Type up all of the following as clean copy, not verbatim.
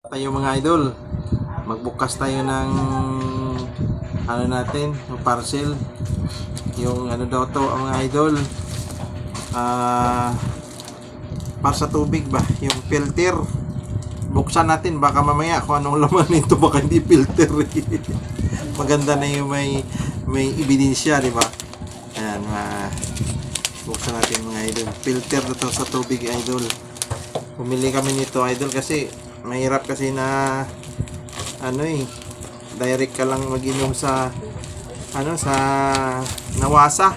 Tayo mga idol, magbukas tayo ng ano natin, yung parcel. Yung ano daw to mga idol, para sa tubig ba, yung filter. Buksan natin, baka mamaya kung anong laman nito, baka hindi filter. Maganda na yung may ebidensya, di ba? Ayan, buksan natin mga idol. Filter na to sa tubig idol. Pumili kami nito idol kasi mahirap kasi na direct ka lang mag-inom sa sa nawasa.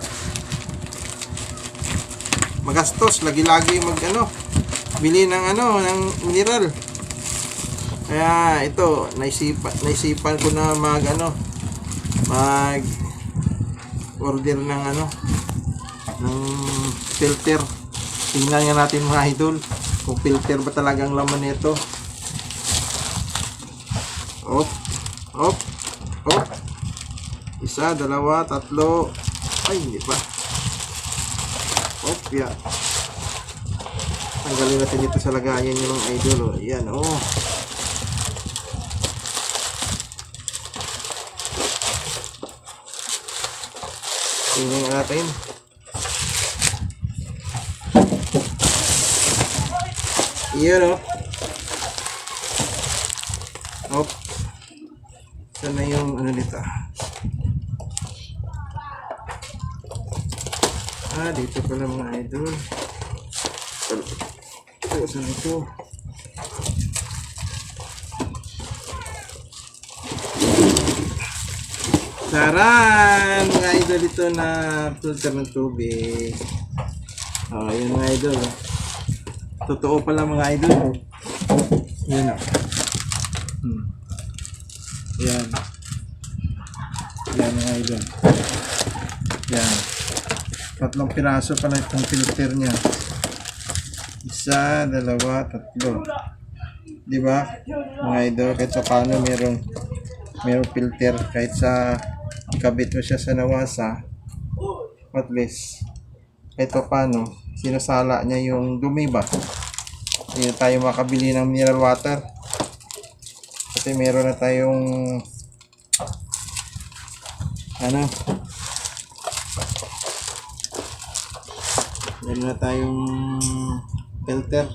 Magastos lagi-lagi bili ng ng mineral. Kaya ito naisipan ko na mag order ng ng filter. Tingnan nga natin mga idol kung filter ba talagang laman nito. Op. Isa, dalawa, tatlo. Ay, hindi pa. Op, yan. Tanggalin natin dito sa lagayan yung mga idol. Oh. Yan, oh. Tingnan natin. Yan, oh. Op. Sana yung dito. Dito pala mga idol. Ito, saan ito? Saran! Mga idol, ito na filter ng tubig. Yun mga idol. Totoo pala mga idol. Yan o. Yan. Yan mga idol. Yan. Tatlong piraso pala itong filter niya. Isa, dalawa, tatlo. Diba? Mga idol, kahit sa paano merong filter. Kahit sa ikabit mo siya sa nawasa, at least kahit pa paano sinasala niya yung dumi ba. Hindi na tayo makabili ng mineral water kasi meron na tayong meron na tayong filter.